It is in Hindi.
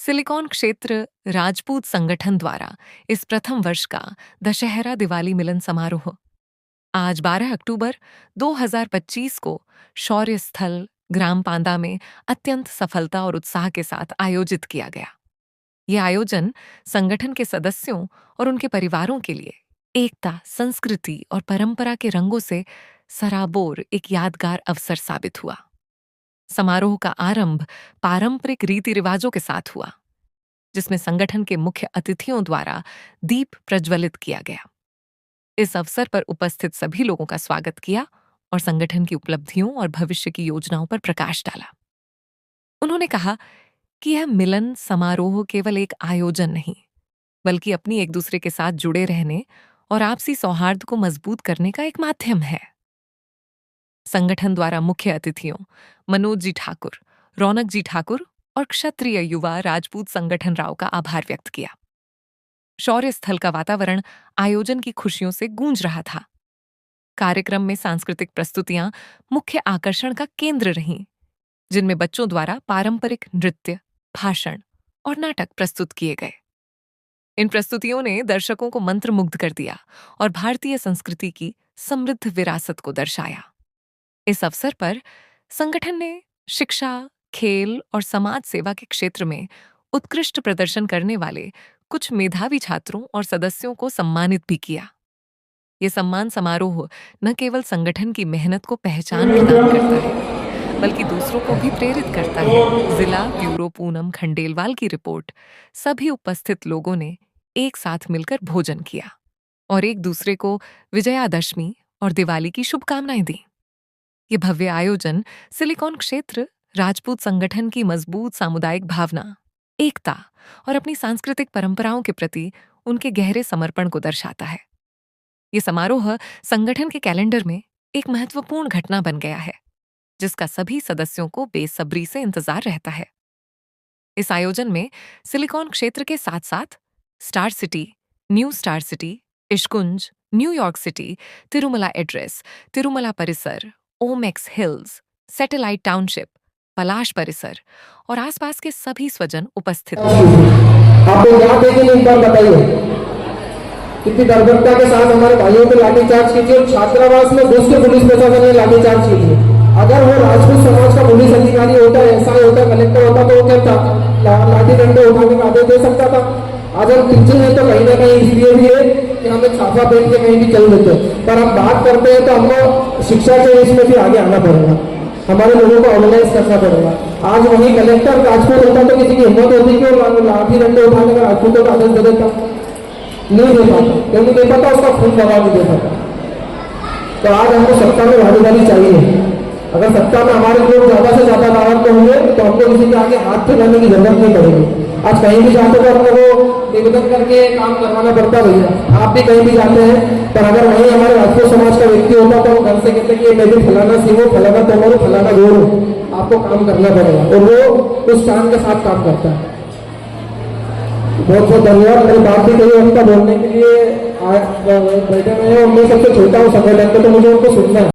सिलिकॉन क्षेत्र राजपूत संगठन द्वारा इस प्रथम वर्ष का दशहरा दिवाली मिलन समारोह आज 12 अक्टूबर 2025 को शौर्य स्थल ग्राम पांदा में अत्यंत सफलता और उत्साह के साथ आयोजित किया गया। यह आयोजन संगठन के सदस्यों और उनके परिवारों के लिए एकता, संस्कृति और परंपरा के रंगों से सराबोर एक यादगार अवसर साबित हुआ। समारोह का आरंभ पारंपरिक रीति रिवाजों के साथ हुआ, जिसमें संगठन के मुख्य अतिथियों द्वारा दीप प्रज्वलित किया गया। इस अवसर पर उपस्थित सभी लोगों का स्वागत किया और संगठन की उपलब्धियों और भविष्य की योजनाओं पर प्रकाश डाला। उन्होंने कहा कि यह मिलन समारोह केवल एक आयोजन नहीं, बल्कि अपनी एक दूसरे के साथ जुड़े रहने और आपसी सौहार्द को मजबूत करने का एक माध्यम है। संगठन द्वारा मुख्य अतिथियों मनोज जी ठाकुर, रौनक जी ठाकुर और क्षत्रिय युवा राजपूत संगठन राव का आभार व्यक्त किया। शौर्य स्थल का वातावरण आयोजन की खुशियों से गूंज रहा था। कार्यक्रम में सांस्कृतिक प्रस्तुतियां मुख्य आकर्षण का केंद्र रहीं, जिनमें बच्चों द्वारा पारंपरिक नृत्य, भाषण और नाटक प्रस्तुत किए गए। इन प्रस्तुतियों ने दर्शकों को मंत्रमुग्ध कर दिया और भारतीय संस्कृति की समृद्ध विरासत को दर्शाया। इस अवसर पर संगठन ने शिक्षा, खेल और समाज सेवा के क्षेत्र में उत्कृष्ट प्रदर्शन करने वाले कुछ मेधावी छात्रों और सदस्यों को सम्मानित भी किया। ये सम्मान समारोह न केवल संगठन की मेहनत को पहचान प्रदान करता है, बल्कि दूसरों को भी प्रेरित करता है। जिला ब्यूरो पूनम खंडेलवाल की रिपोर्ट। सभी उपस्थित लोगों ने एक साथ मिलकर भोजन किया और एक दूसरे को विजयादशमी और दिवाली की शुभकामनाएं दी। ये भव्य आयोजन सिलिकॉन क्षेत्र राजपूत संगठन की मजबूत सामुदायिक भावना, एकता और अपनी सांस्कृतिक परंपराओं के प्रति उनके गहरे समर्पण को दर्शाता है। ये समारोह संगठन के कैलेंडर में एक महत्वपूर्ण घटना बन गया है, जिसका सभी सदस्यों को बेसब्री से इंतजार रहता है। इस आयोजन में सिलिकॉन क्षेत्र के साथ साथ star city, new star city, Ishkunj, New York city, Tirumala address, Tirumala Parisar, Omaxe Hills, satellite township, Palash Parisar और आसपास के सभी स्वजन उपस्थित थे। आपको यहाँ देखेंगे एक बार बताइए कितनी बर्बरता के साथ हमारे भाइयों को लाठीचार्ज कीजिए और छात्रावास में घुस के पुलिस प्रशासन ने लाठीचार्ज कीजिए। अगर वो राजपूत समाज का पुलिस अधिकारी होता, एसआई होता, कलेक्टर होता तो वो क्या था, लाठी डंडे उठाने का आदेश दे सकता था। आज हम टीचर हैं तो कहीं ना कहीं इसलिए भी है कि हमें छापा पहन के कहीं भी चल देते हैं, पर हम बात करते हैं तो हमको शिक्षा के इसमें भी आगे आना पड़ेगा, हमारे लोगों को ऑर्गेनाइज करना पड़ेगा। आज वही कलेक्टर राजपूत होता तो किसी की हिम्मत होती कि वो लाठी डंडे उठाने का राजपूतों का आदेश दे देता? नहीं दे पाता, क्योंकि नहीं पता उसका खून गवा नहीं दे पाता। तो आज हमको सत्ता में भागीदारी चाहिए। अगर सत्ता में हमारे लोग ज्यादा से ज्यादा लाभवान होंगे तो हमको किसी के आगे हाथ फैलाने की जरूरत नहीं पड़ेगी। आज कहीं भी जाते तो अपने को निवेदन करके काम करवाना पड़ता भैया, आप भी कहीं भी जाते हैं, पर अगर वहीं हमारे राजपूत समाज का व्यक्ति होता तो वो घर से कहते कि मैं भी फलाना सीखो, फलाना तोमरो, फलाना जोड़ो, आपको काम करना पड़ेगा, और वो उस शान के साथ काम करता है। बहुत बहुत धन्यवाद। मेरी बात भी कही उनका बोलने के लिए बैठे हुए हैं और मैं सबसे छोटा हूँ संगठन में, तो मुझे उनको सुनना है।